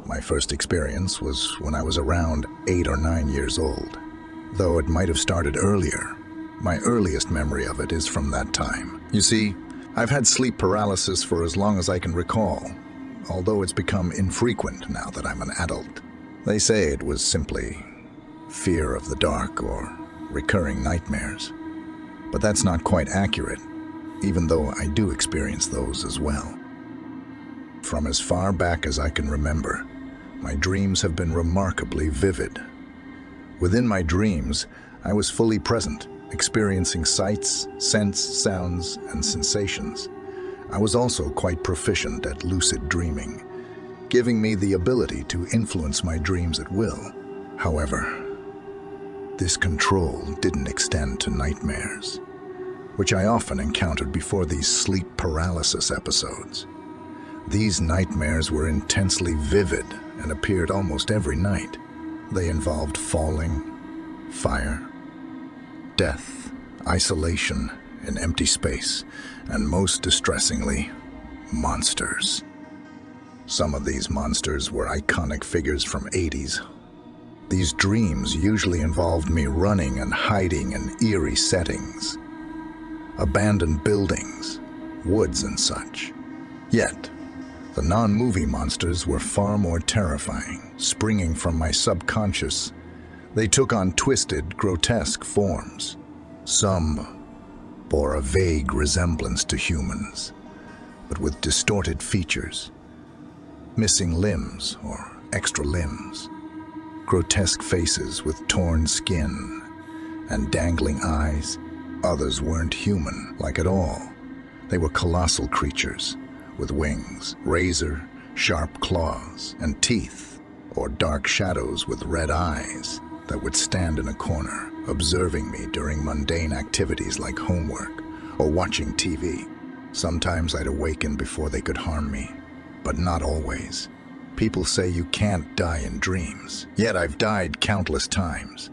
My first experience was when I was around 8 or 9 years old. Though it might have started earlier, my earliest memory of it is from that time. You see, I've had sleep paralysis for as long as I can recall, although it's become infrequent now that I'm an adult. They say it was simply fear of the dark or recurring nightmares. But that's not quite accurate, even though I do experience those as well. From as far back as I can remember, my dreams have been remarkably vivid. Within my dreams, I was fully present, experiencing sights, scents, sounds, and sensations. I was also quite proficient at lucid dreaming, giving me the ability to influence my dreams at will. However, this control didn't extend to nightmares, which I often encountered before these sleep paralysis episodes. These nightmares were intensely vivid and appeared almost every night. They involved falling, fire, death, isolation in empty space, and most distressingly, monsters. Some of these monsters were iconic figures from '80s. These dreams usually involved me running and hiding in eerie settings, abandoned buildings, woods and such. Yet, the non-movie monsters were far more terrifying. Springing from my subconscious, they took on twisted, grotesque forms. Some bore a vague resemblance to humans, but with distorted features, missing limbs or extra limbs, grotesque faces with torn skin and dangling eyes. Others weren't human like at all. They were colossal creatures with wings, razor, sharp claws, and teeth, or dark shadows with red eyes that would stand in a corner, observing me during mundane activities like homework or watching TV. Sometimes I'd awaken before they could harm me, but not always. People say you can't die in dreams, yet I've died countless times,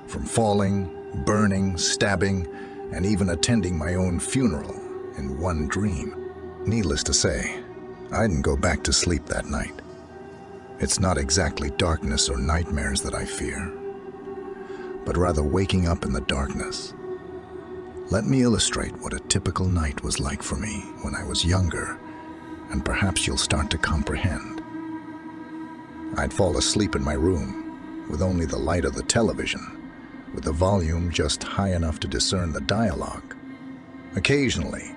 from falling, burning, stabbing, and even attending my own funeral in one dream. Needless to say, I didn't go back to sleep that night. It's not exactly darkness or nightmares that I fear, but rather waking up in the darkness. Let me illustrate what a typical night was like for me when I was younger, and perhaps you'll start to comprehend. I'd fall asleep in my room with only the light of the television, with the volume just high enough to discern the dialogue. Occasionally,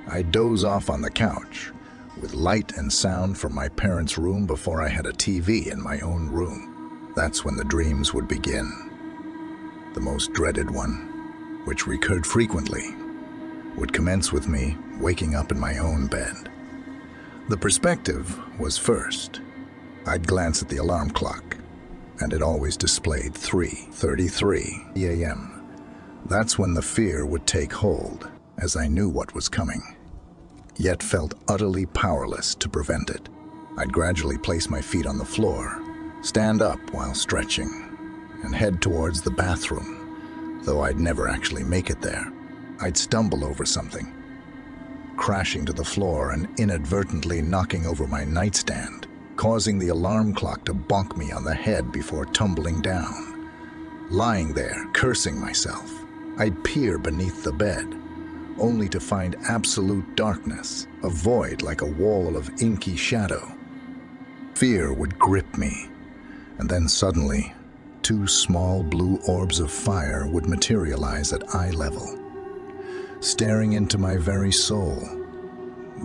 I'd doze off on the couch, with light and sound from my parents' room before I had a TV in my own room. That's when the dreams would begin. The most dreaded one, which recurred frequently, would commence with me waking up in my own bed. The perspective was first. I'd glance at the alarm clock, and it always displayed 3:33 a.m. That's when the fear would take hold, as I knew what was coming, yet felt utterly powerless to prevent it. I'd gradually place my feet on the floor, stand up while stretching, and head towards the bathroom, though I'd never actually make it there. I'd stumble over something, crashing to the floor and inadvertently knocking over my nightstand, causing the alarm clock to bonk me on the head before tumbling down. Lying there, cursing myself, I'd peer beneath the bed, only to find absolute darkness, a void like a wall of inky shadow. Fear would grip me, and then suddenly, 2 small blue orbs of fire would materialize at eye level, staring into my very soul.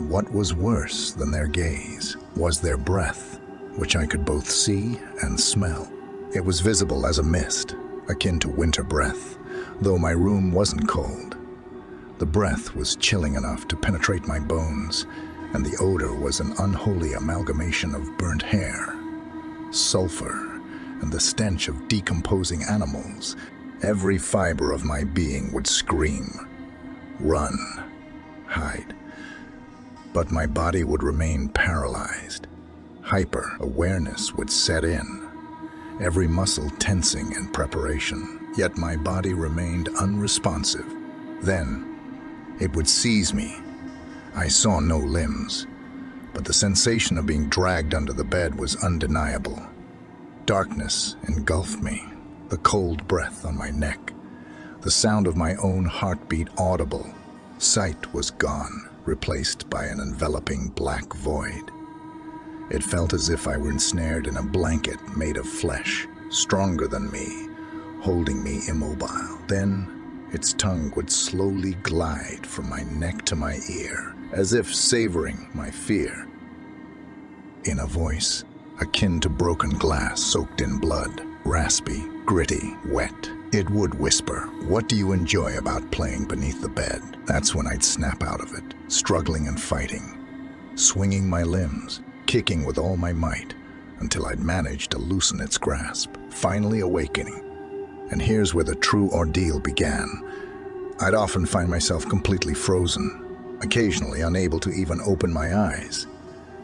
What was worse than their gaze was their breath, which I could both see and smell. It was visible as a mist, akin to winter breath, though my room wasn't cold. The breath was chilling enough to penetrate my bones, and the odor was an unholy amalgamation of burnt hair, sulfur, and the stench of decomposing animals. Every fiber of my being would scream, run, hide. But my body would remain paralyzed. Hyper-awareness would set in, every muscle tensing in preparation, yet my body remained unresponsive. Then, it would seize me. I saw no limbs, but the sensation of being dragged under the bed was undeniable. Darkness engulfed me, the cold breath on my neck, the sound of my own heartbeat audible. Sight was gone, replaced by an enveloping black void. It felt as if I were ensnared in a blanket made of flesh, stronger than me, holding me immobile. Then its tongue would slowly glide from my neck to my ear, as if savoring my fear. In a voice akin to broken glass soaked in blood, raspy, gritty, wet, it would whisper, "What do you enjoy about playing beneath the bed?" That's when I'd snap out of it, struggling and fighting, swinging my limbs, kicking with all my might, until I'd managed to loosen its grasp, finally awakening. And here's where the true ordeal began. I'd often find myself completely frozen, occasionally unable to even open my eyes.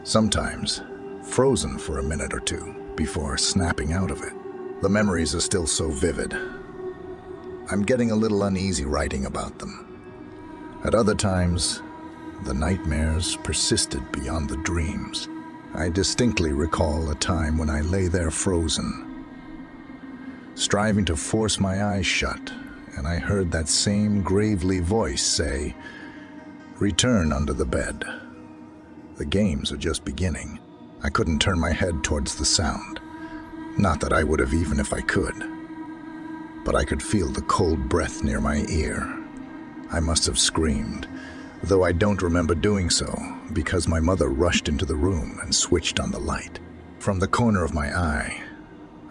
Sometimes frozen for a minute or two before snapping out of it. The memories are still so vivid. I'm getting a little uneasy writing about them. At other times, the nightmares persisted beyond the dreams. I distinctly recall a time when I lay there frozen, striving to force my eyes shut, and I heard that same gravely voice say, "Return under the bed. The games are just beginning." I couldn't turn my head towards the sound. Not that I would have even if I could. But I could feel the cold breath near my ear. I must have screamed, though I don't remember doing so, because my mother rushed into the room and switched on the light. From the corner of my eye,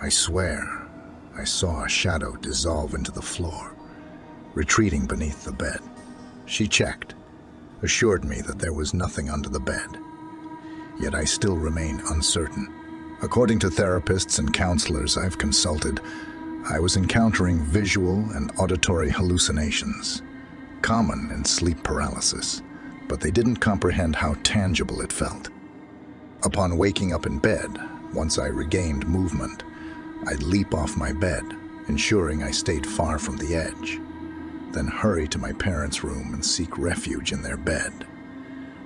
I swear, I saw a shadow dissolve into the floor, retreating beneath the bed. She checked, assured me that there was nothing under the bed. Yet I still remain uncertain. According to therapists and counselors I've consulted, I was encountering visual and auditory hallucinations, common in sleep paralysis, but they didn't comprehend how tangible it felt. Upon waking up in bed, once I regained movement, I'd leap off my bed, ensuring I stayed far from the edge, then hurry to my parents' room and seek refuge in their bed.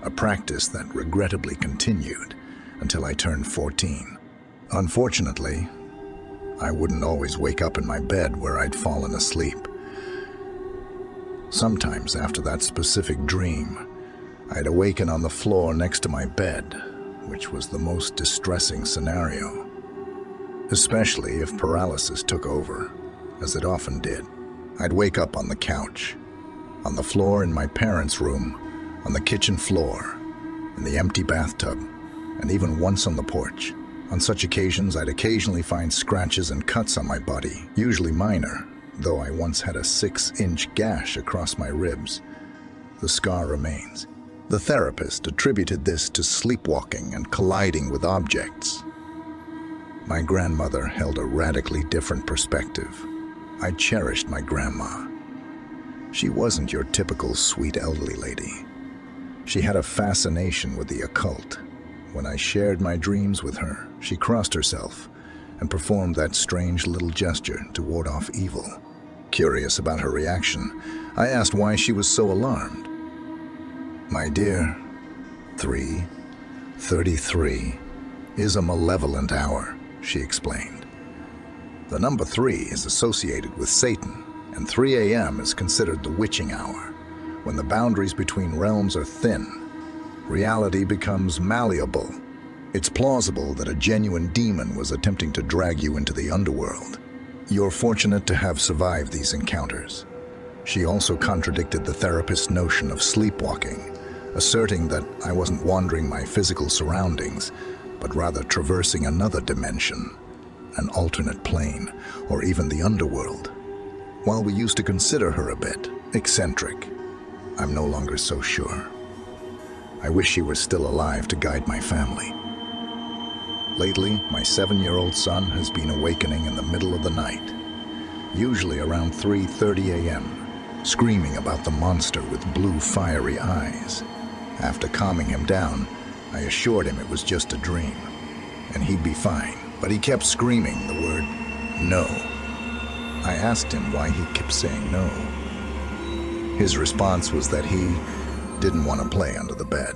A practice that regrettably continued until I turned 14. Unfortunately, I wouldn't always wake up in my bed where I'd fallen asleep. Sometimes after that specific dream, I'd awaken on the floor next to my bed, which was the most distressing scenario, especially if paralysis took over, as it often did. I'd wake up on the couch, on the floor in my parents' room, on the kitchen floor, in the empty bathtub, and even once on the porch. On such occasions, I'd occasionally find scratches and cuts on my body, usually minor, though I once had a 6-inch gash across my ribs. The scar remains. The therapist attributed this to sleepwalking and colliding with objects. My grandmother held a radically different perspective. I cherished my grandma. She wasn't your typical sweet elderly lady. She had a fascination with the occult. When I shared my dreams with her, she crossed herself and performed that strange little gesture to ward off evil. Curious about her reaction, I asked why she was so alarmed. "My dear, 3:33 is a malevolent hour," she explained. "The number 3 is associated with Satan, and 3 a.m. is considered the witching hour. When the boundaries between realms are thin, reality becomes malleable. It's plausible that a genuine demon was attempting to drag you into the underworld. You're fortunate to have survived these encounters." She also contradicted the therapist's notion of sleepwalking, asserting that I wasn't wandering my physical surroundings, but rather traversing another dimension, an alternate plane, or even the underworld. While we used to consider her a bit eccentric, I'm no longer so sure. I wish she were still alive to guide my family. Lately, my 7-year-old son has been awakening in the middle of the night, usually around 3:30 a.m., screaming about the monster with blue fiery eyes. After calming him down, I assured him it was just a dream, and he'd be fine, but he kept screaming the word, "No." I asked him why he kept saying no. His response was that he didn't want to play under the bed.